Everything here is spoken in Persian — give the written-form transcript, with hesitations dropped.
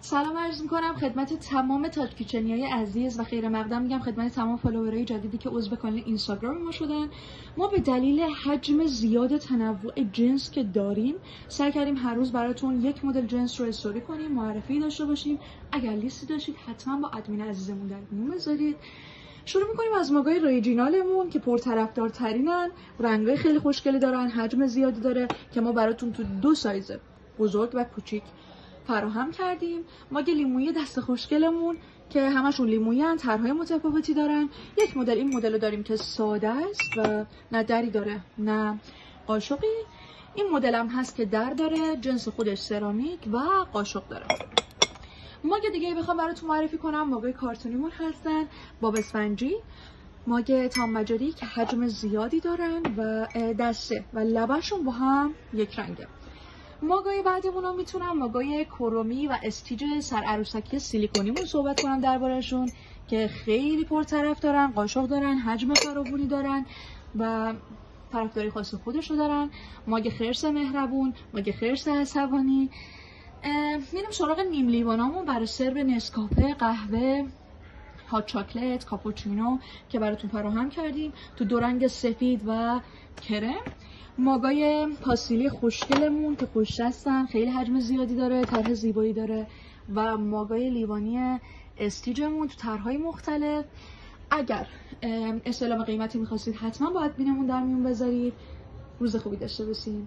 سلام عرض میکنم خدمت تمام تاج کیچنیای عزیز و خیر مقدم میگم خدمت تمام فالوورای جدیدی که عضو کانال اینستاگرام ما شدن. ما به دلیل حجم زیاد تنوع جنس که داریم سعی کردیم هر روز براتون یک مدل جنس رو استوری کنیم، معرفی داشته باشیم. اگر لیستی داشتید حتما با ادمین عزیزمون در میون بذارید. شروع میکنیم از ماگای ریجینالمون که پرطرفدارترینن، رنگای خیلی خوشگلی دارن، حجم زیادی داره که ما براتون تو دو سایز بزرگ و کوچیک فراهم کردیم. ماگ لیمویی دست خوشگلمون که همشون لیمویی ان، طرحهای متفاوتی دارن. یک مدل این مدل رو داریم که ساده است و نه دری داره نه قاشقی. این مدل هم هست که در داره، جنس خودش سرامیک و قاشق داره. ماگ دیگه بخوام براتون معرفی کنم ماگای کارتونیمون هستن، باب اسفنجی، ماگ تام‌مجاری که حجم زیادی دارن و دسته و لبشون با هم یک رنگه. ماگای بعدمون رو میتونم ماگای کرومی و استیج سر عروسکی سیلیکونیمون صحبت کنم دربارهشون که خیلی پرطرف دارن، قاشق دارن، حجم فراوانی دارن و طرفداری خاص خودشو دارن. ماگ خرس مهربون، ماگ خرس عصبانی. میریم سراغ نیم لیوانامون برای سرو نسکافه، قهوه، هات چاکلت، کاپوچینو که براتون فراهم کردیم تو دو رنگ سفید و کرم. ماگای پاستیلی خوشگلمون که خوش دستن، خیلی حجم زیادی داره، طرح زیبایی داره و ماگای لیوانی استیجمون تو طرحهای مختلف. اگر استعلام قیمتی میخواستید حتما با ادمینمون در میون بذارید. روز خوبی داشته باشید.